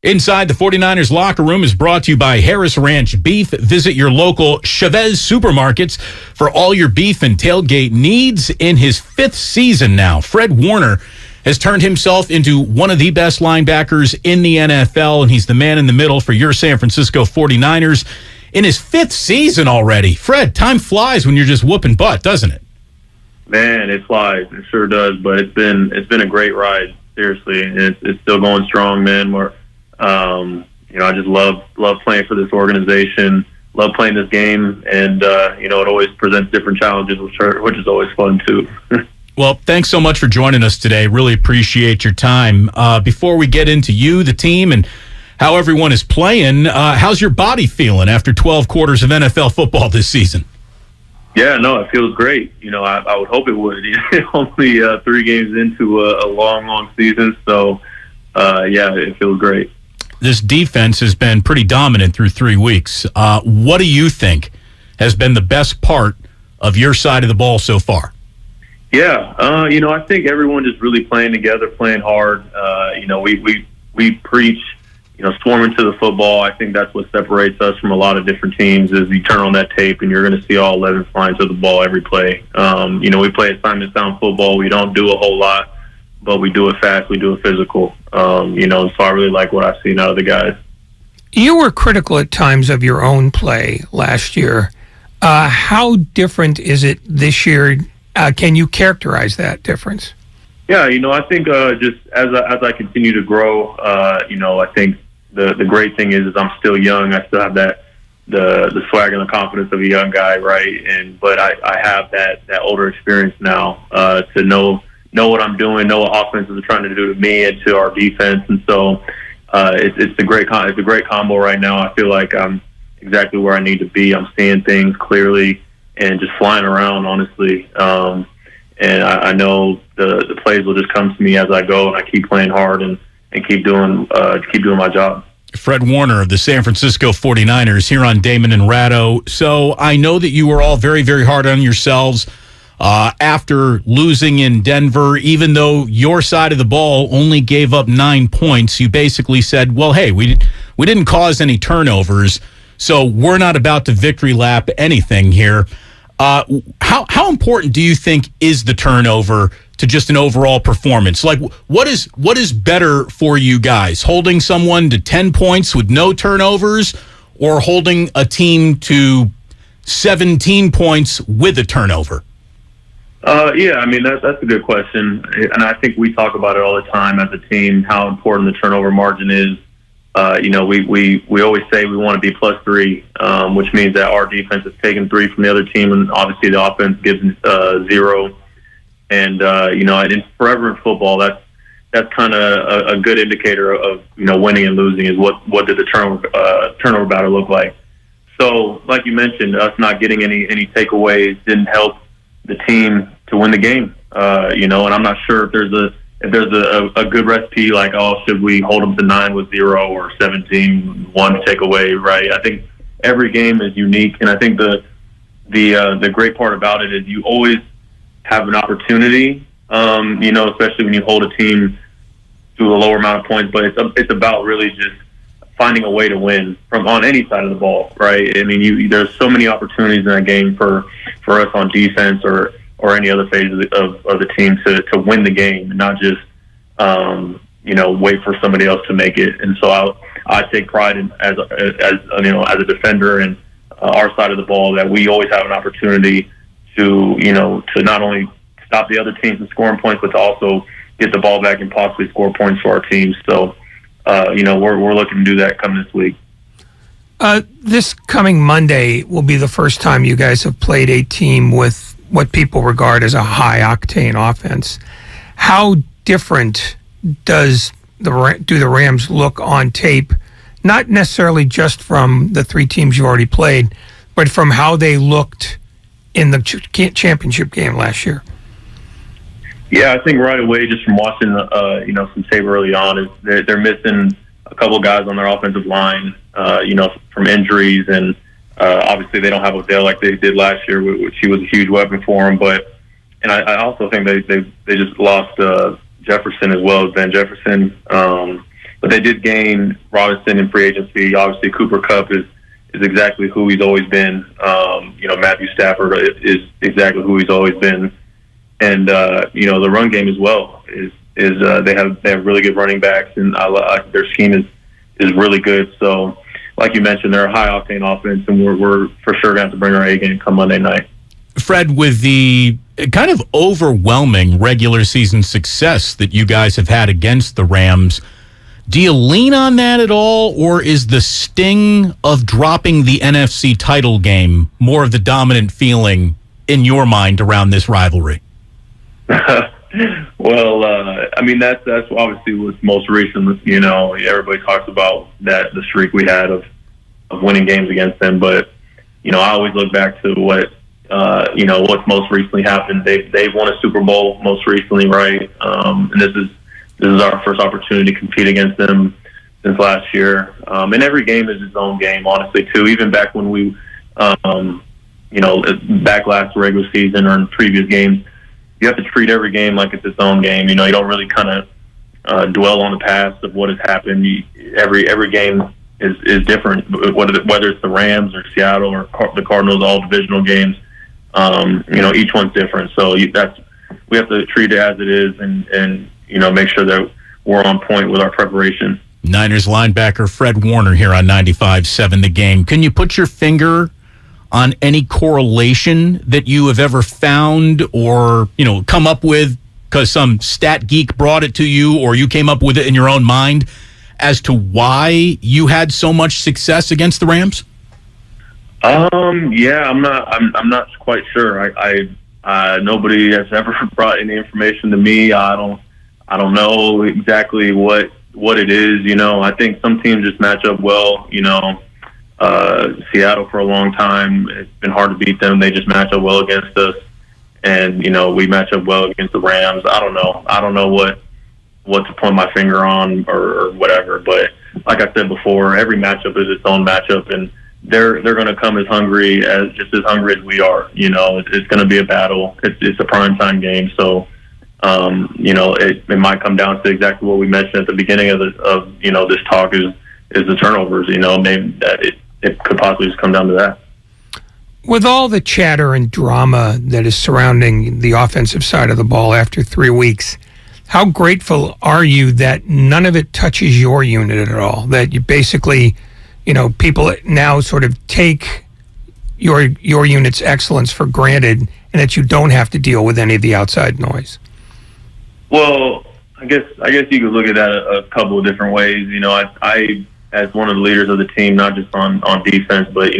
Inside the 49ers locker room is brought to you by Harris Ranch Beef. Visit your local Chavez supermarkets for all your beef and tailgate needs. In his 5th season now, Fred Warner has turned himself into one of the best linebackers in the NFL, and he's the man in the middle for your San Francisco 49ers. In his 5th season already. Fred, time flies when you're just whooping butt, doesn't it? Man, it flies. It sure does, but it's been a great ride, seriously. It's still going strong, man. I just love playing for this organization, love playing this game, and it always presents different challenges, which is always fun too. Well, thanks so much for joining us today. Really appreciate your time. Before we get into you, the team, and how everyone is playing, how's your body feeling after 12 quarters of NFL football this season? Yeah, no, it feels great. I would hope it would. Only 3 games into a long season, so it feels great. This defense has been pretty dominant through 3 weeks. What do you think has been the best part of your side of the ball so far? Yeah, I think everyone just really playing together, playing hard. We preach, swarming to the football. I think that's what separates us from a lot of different teams is you turn on that tape and you're going to see all 11 flying to the ball every play. We play assignment down football. We don't do a whole lot, but we do it fast. We do it physical. So I really like what I've seen out of the guys. You were critical at times of your own play last year. How different is it this year? Can you characterize that difference? Yeah, I think just as I continue to grow, I think the great thing is I'm still young. I still have the swag and the confidence of a young guy, right? But I have that older experience now to know what I'm doing, know what offenses are trying to do to me and to our defense, and so it's a great combo right now. I feel like I'm exactly where I need to be. I'm seeing things clearly and just flying around, honestly. And I know the plays will just come to me as I go, and I keep playing hard and keep doing my job. Fred Warner of the San Francisco 49ers here on Damon and Ratto. So I know that you were all very, very hard on yourselves after losing in Denver. Even though your side of the ball only gave up 9 points, you basically said, well, hey, we didn't cause any turnovers, so we're not about to victory lap anything here. How important do you think is the turnover to just an overall performance? Like, what is better for you guys? Holding someone to 10 points with no turnovers, or holding a team to 17 points with a turnover? Yeah, I mean, that's a good question. And I think we talk about it all the time as a team, how important the turnover margin is. We always say we want to be +3, which means that our defense is taking 3 from the other team, and obviously the offense gives 0. And forever in football, that's kind of a good indicator of winning and losing is what did the turnover battle look like. So, like you mentioned, us not getting any takeaways didn't help the team to win the game. And I'm not sure if there's a good recipe like, should we hold them to 9 with 0 or 17, 1 takeaway, right? I think every game is unique, and I think the great part about it is you always have an opportunity, especially when you hold a team to a lower amount of points, but it's about really just finding a way to win from on any side of the ball, right? I mean, there's so many opportunities in that game for us on defense or any other phase of the team to win the game and not just wait for somebody else to make it. And so I take pride in as a defender and our side of the ball that we always have an opportunity to not only stop the other teams from scoring points, but to also get the ball back and possibly score points for our team. So we're looking to do that coming this week. This coming Monday will be the first time you guys have played a team with what people regard as a high-octane offense. How different do the Rams look on tape, not necessarily just from the 3 teams you already played, but from how they looked in the championship game last year? Yeah, I think right away, just from watching some tape early on, is they're missing a couple guys on their offensive line, from injuries, and obviously they don't have Odell like they did last year, which he was a huge weapon for them. And I also think they just lost Jefferson as well as Van Jefferson. but they did gain Robinson in free agency. Obviously, Cooper Kupp is exactly who he's always been. Matthew Stafford is exactly who he's always been, and the run game as well is they have really good running backs, and their scheme is really good. So, like you mentioned, they're a high octane offense, and we're for sure going to have to bring our A game come Monday night. Fred, with the kind of overwhelming regular season success that you guys have had against the Rams, do you lean on that at all, or is the sting of dropping the NFC title game more of the dominant feeling in your mind around this rivalry? Well, that's obviously what's most recent. Everybody talks about the streak we had of winning games against them, but I always look back to what's most recently happened. They've won a Super Bowl most recently, right? And this is our first opportunity to compete against them since last year. And every game is its own game, honestly, too. Even back when we, back last regular season or in previous games, you have to treat every game like it's its own game. You don't really kind of dwell on the past of what has happened. Every game is different, whether it's the Rams or Seattle or the Cardinals, all divisional games. Each one's different. So we have to treat it as it is and make sure that we're on point with our preparation. Niners linebacker Fred Warner here on 95.7 The Game. Can you put your finger on any correlation that you have ever found or, come up with because some stat geek brought it to you or you came up with it in your own mind as to why you had so much success against the Rams? Yeah, I'm not quite sure. Nobody has ever brought any information to me. I don't know exactly what it is. I think some teams just match up well. Seattle for a long time, it's been hard to beat them. They just match up well against us, and we match up well against the Rams. I don't know what to point my finger on or whatever. But like I said before, every matchup is its own matchup, and they're going to come as hungry as we are. It's going to be a battle. It's a primetime game, so it might come down to exactly what we mentioned at the beginning of this talk is the turnovers. Maybe that it could possibly just come down to that. With all the chatter and drama that is surrounding the offensive side of the ball after 3 weeks, how grateful are you that none of it touches your unit at all? That you basically, people now sort of take your unit's excellence for granted, and that you don't have to deal with any of the outside noise. Well, I guess you could look at that a couple of different ways. I as one of the leaders of the team, not just on defense, but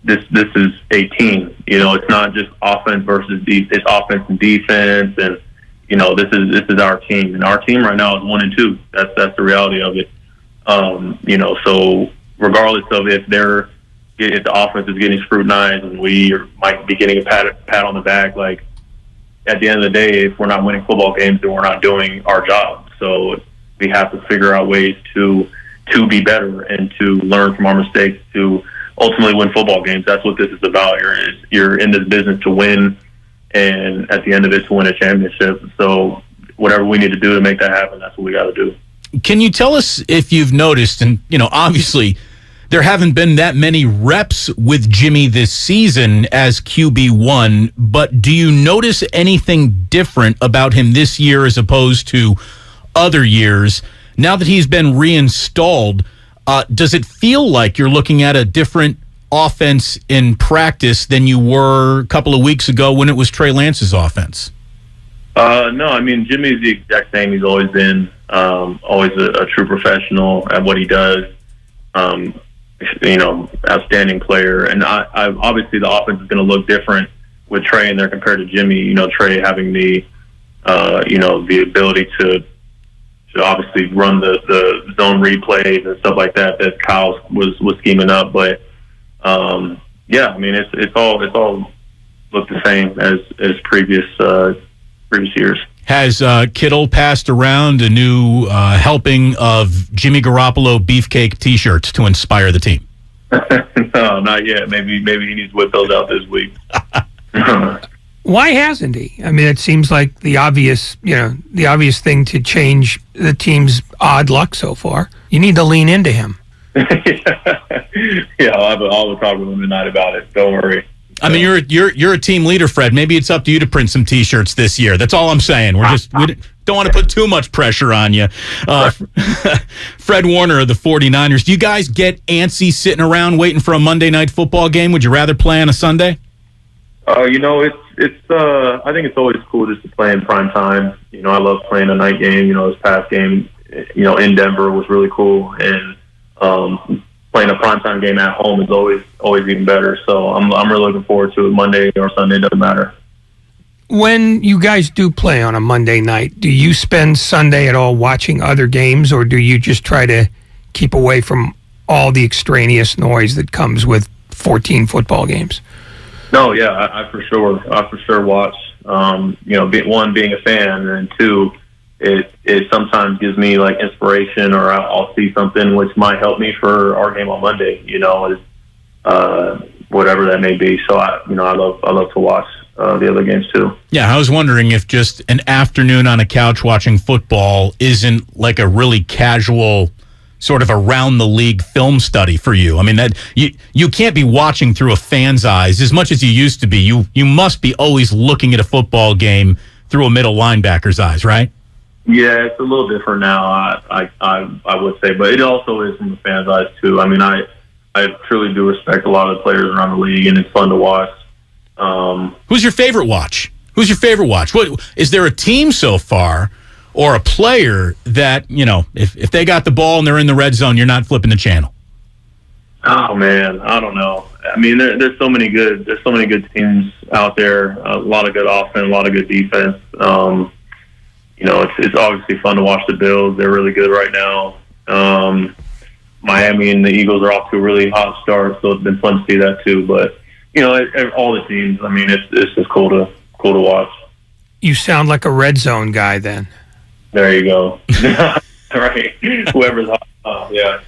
this is a team. It's not just offense versus defense. It's offense and defense, and this is our team. And our team right now is 1-2. That's the reality of it. So regardless of if the offense is getting scrutinized and we might be getting a pat on the back, like at the end of the day, if we're not winning football games, then we're not doing our job. So we have to figure out ways to be better and to learn from our mistakes to ultimately win football games. That's what this is about. You're in this business to win, and at the end of it, to win a championship. So whatever we need to do to make that happen, that's what we got to do. Can you tell us if you've noticed, and obviously there haven't been that many reps with Jimmy this season as QB1, but do you notice anything different about him this year as opposed to other years? Now that he's been reinstalled, does it feel like you're looking at a different offense in practice than you were a couple of weeks ago when it was Trey Lance's offense? No, Jimmy's the exact same he's always been. Always a true professional at what he does. Outstanding player. And I obviously the offense is going to look different with Trey in there compared to Jimmy. Trey having the ability to obviously run the zone replays and stuff like that Kyle was scheming up. But it's all looked the same as previous years. Has Kittle passed around a new helping of Jimmy Garoppolo beefcake T-shirts to inspire the team? No, not yet. Maybe he needs to whip those out this week. Why hasn't he? I mean, it seems like the obvious thing to change the team's odd luck so far. You need to lean into him. Yeah, I'll talk with him tonight about it. Don't worry. I mean, you're a team leader, Fred. Maybe it's up to you to print some T-shirts this year. That's all I'm saying. We don't want to put too much pressure on you. Fred Warner of the 49ers. Do you guys get antsy sitting around waiting for a Monday night football game? Would you rather play on a Sunday? It's I think it's always cool just to play in prime time. I love playing a night game. This past game, in Denver was really cool, and playing a primetime game at home is always even better. So I'm really looking forward to it. Monday or Sunday, doesn't matter. When you guys do play on a Monday night, do you spend Sunday at all watching other games, or do you just try to keep away from all the extraneous noise that comes with 14 football games? No, yeah, I for sure watch. One, being a fan, and two, it sometimes gives me like inspiration, or I'll see something which might help me for our game on Monday. Whatever that may be. So I love to watch the other games too. Yeah, I was wondering if just an afternoon on a couch watching football isn't like a really casual sort of around the league film study for you. I mean, that you can't be watching through a fan's eyes as much as you used to be. You must be always looking at a football game through a middle linebacker's eyes, right? Yeah, it's a little different now. I would say, but it also is from the fans' eyes too. I mean, I truly do respect a lot of the players around the league, and it's fun to watch. Who's your favorite watch? What is there a team so far, or a player that if they got the ball and they're in the red zone, you're not flipping the channel? Oh man, I don't know. I mean, there's so many good teams out there. A lot of good offense, a lot of good defense. It's obviously fun to watch the Bills. They're really good right now. Miami and the Eagles are off to a really hot start, so it's been fun to see that too. But all the teams. I mean, it's just cool to watch. You sound like a red zone guy, then. There you go. Right. Whoever's hot. Yeah.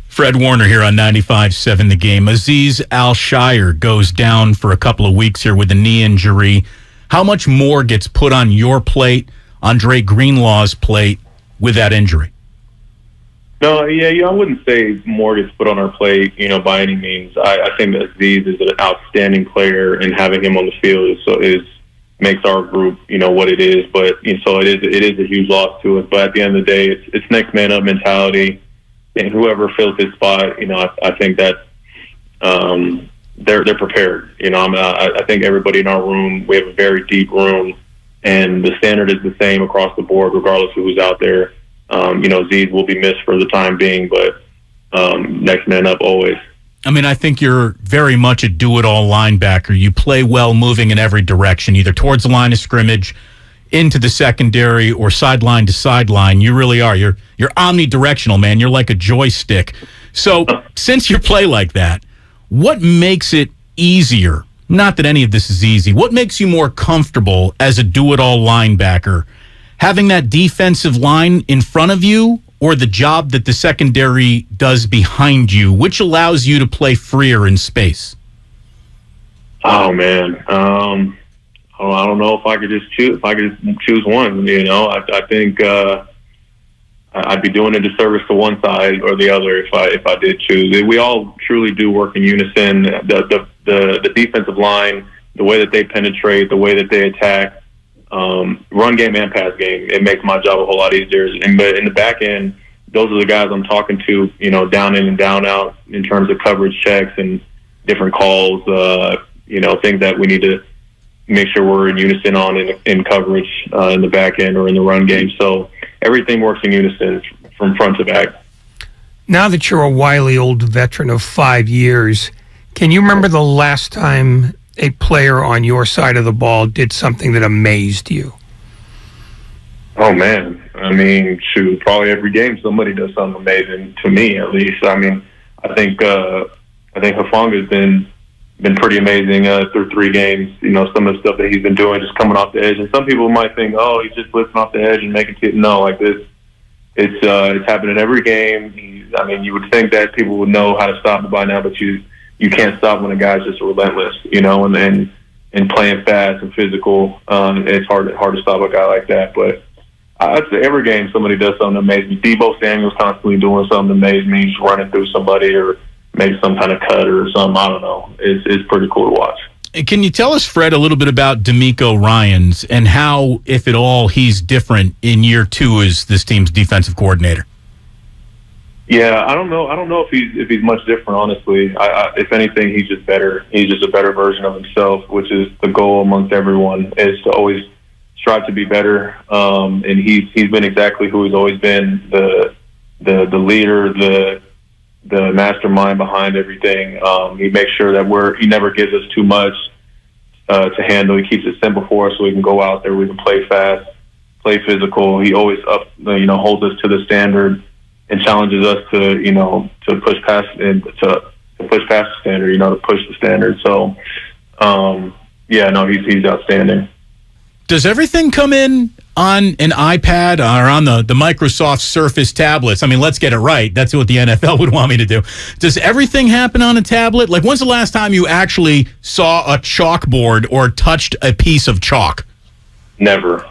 Fred Warner here on 95.7 The Game. Aziz Al-Shire goes down for a couple of weeks here with a knee injury. How much more gets put on your plate, Andre Greenlaw's plate, with that injury? No, I wouldn't say more gets put on our plate, by any means. I think that Aziz is an outstanding player, and having him on the field makes our group, what it is. But so it is a huge loss to us. But at the end of the day, it's next man up mentality, and whoever fills his spot, I think that they're prepared. I think everybody in our room, we have a very deep room, and the standard is the same across the board, regardless of who's out there. Aziz will be missed for the time being, but next man up always. I mean, I think you're very much a do-it-all linebacker. You play well moving in every direction, either towards the line of scrimmage, into the secondary, or sideline to sideline. You really are. You're omnidirectional, man. You're like a joystick. So since you play like that, what makes it easier? Not that any of this is easy. What makes you more comfortable as a do-it-all linebacker? Having that defensive line in front of you, or the job that the secondary does behind you, which allows you to play freer in space? Oh man, I don't know if I could just choose. If I could just choose one, I think I'd be doing a disservice to one side or the other if I did choose. We all truly do work in unison. The defensive line, the way that they penetrate, the way that they attack. Run game and pass game, it makes my job a whole lot easier. But in the back end, those are the guys I'm talking to, down in and down out in terms of coverage checks and different calls, things that we need to make sure we're in unison on in coverage in the back end or in the run game. So everything works in unison from front to back. Now that you're a wily old veteran of 5 years, can you remember the last time a player on your side of the ball did something that amazed you? Oh man, I mean, shoot, probably every game somebody does something amazing, to me at least. I mean, I think Hufanga's been pretty amazing through 3 games. Some of the stuff that he's been doing, just coming off the edge. And some people might think, oh, he's just blitzing off the edge and making it. No, like this, it's happening every game. You would think that people would know how to stop it by now, but you can't stop when a guy's just relentless, and and playing fast and physical. It's hard to stop a guy like that. But I'd say every game somebody does something that amazes me. Debo Samuel's constantly doing something that amazes me. He's running through somebody or make some kind of cut or something. I don't know. It's pretty cool to watch. Can you tell us, Fred, a little bit about D'Amico Ryans and how, if at all, he's different in year 2 as this team's defensive coordinator? Yeah, I don't know. I don't know if he's much different, honestly. If anything, he's just better. He's just a better version of himself, which is the goal amongst everyone, is to always strive to be better. And he's been exactly who he's always been, the leader, the mastermind behind everything. He makes sure that he never gives us too much to handle. He keeps it simple for us so we can go out there, we can play fast, play physical. He always holds us to the standard and challenges us to push past and to push past the standard, to push the standard. So he's outstanding. Does everything come in on an iPad or on the Microsoft Surface tablets? I mean, let's get it right. That's what the NFL would want me to do. Does everything happen on a tablet? Like, when's the last time you actually saw a chalkboard or touched a piece of chalk? Never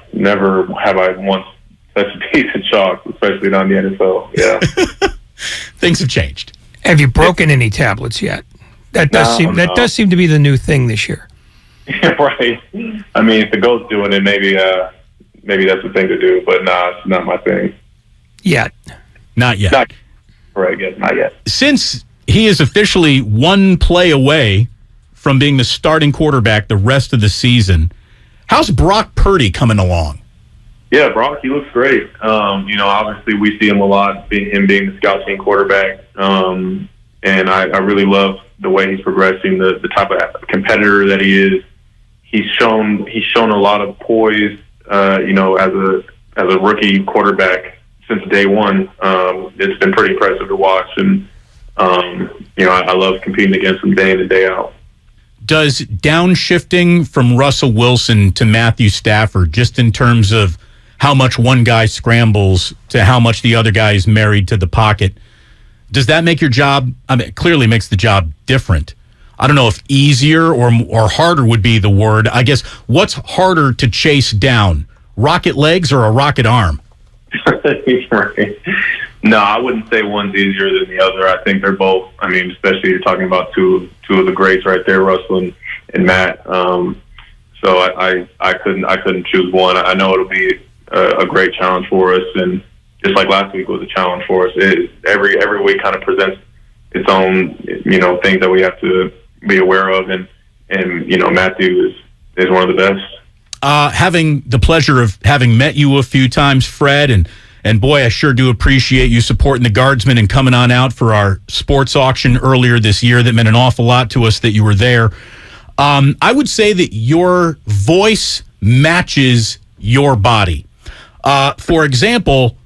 have I once touched a piece of chalk, especially not in the NFL. Yeah. Things have changed. Have you broken any tablets yet? That does seem to be the new thing this year. Right. I mean, if the GOAT's doing it, maybe that's the thing to do. But it's not my thing. Yet. Not yet. Not yet. Since he is officially one play away from being the starting quarterback the rest of the season, how's Brock Purdy coming along? Yeah, Brock, he looks great. Obviously we see him a lot, him being the scout team quarterback. And I really love the way he's progressing, the type of competitor that he is. He's shown a lot of poise, as a rookie quarterback since day one. It's been pretty impressive to watch, and I love competing against him day in and day out. Does downshifting from Russell Wilson to Matthew Stafford, just in terms of how much one guy scrambles to how much the other guy is married to the pocket, does that make your job? I mean, it clearly makes the job different. I don't know if easier or harder would be the word. I guess what's harder to chase down, rocket legs or a rocket arm? Right. No, I wouldn't say one's easier than the other. I think they're both. I mean, especially you're talking about two of the greats right there, Russell and Matt. So I couldn't choose one. I know it'll be a great challenge for us, and just like last week was a challenge for us. Every week kind of presents its own things that we have to be aware of, and Matthew is one of the best. Having the pleasure of having met you a few times, Fred, and boy, I sure do appreciate you supporting the Guardsmen and coming on out for our sports auction earlier this year. That meant an awful lot to us that you were there. I would say that your voice matches your body. For example,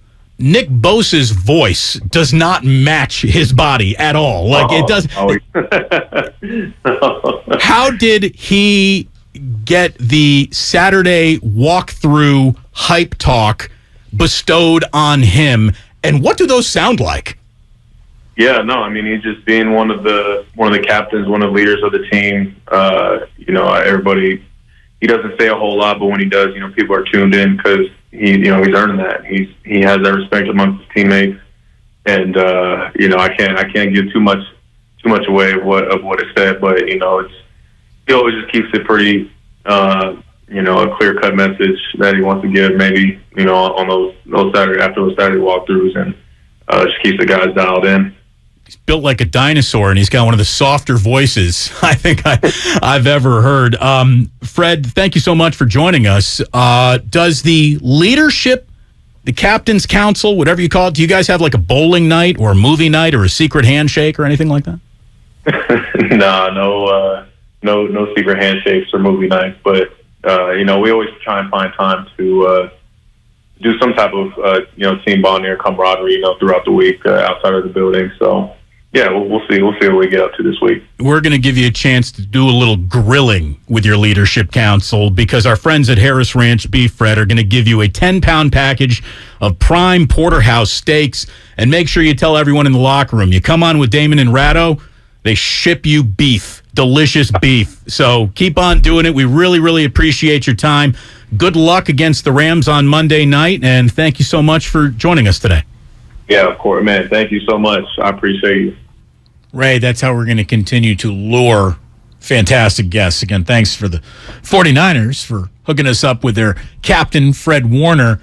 Nick Bosa's voice does not match his body at all. Like it does. How did he get the Saturday walkthrough hype talk bestowed on him, and what do those sound like? Yeah, no, I mean, he's just being one of the captains, one of the leaders of the team. Everybody, he doesn't say a whole lot, but when he does, people are tuned in because he's earning that. He has that respect amongst his teammates, and I can't give too much away of what is said, but he always just keeps it pretty a clear-cut message that he wants to give, maybe on those Saturday, after those Saturday walkthroughs, and just keeps the guys dialed in. He's built like a dinosaur, and he's got one of the softer voices I think I've ever heard. Fred, thank you so much for joining us. Does the leadership, the captain's council, whatever you call it, do you guys have like a bowling night or a movie night or a secret handshake or anything like that? No secret handshakes or movie nights, but we always try and find time to do some type of team bonding or camaraderie throughout the week outside of the building. So yeah, we'll see what we get up to this week. We're going to give you a chance to do a little grilling with your leadership council because our friends at Harris Ranch Beef, Fred, are going to give you a 10-pound package of prime porterhouse steaks, and make sure you tell everyone in the locker room, you come on with Damon and Ratto, they ship you beef delicious beef. So keep on doing it. We really, really appreciate your time. Good luck against the Rams on Monday night, and thank you so much for joining us today. Yeah, of course, man. Thank you so much. I appreciate you. Ray, that's how we're going to continue to lure fantastic guests. Again, thanks for the 49ers for hooking us up with their captain, Fred Warner.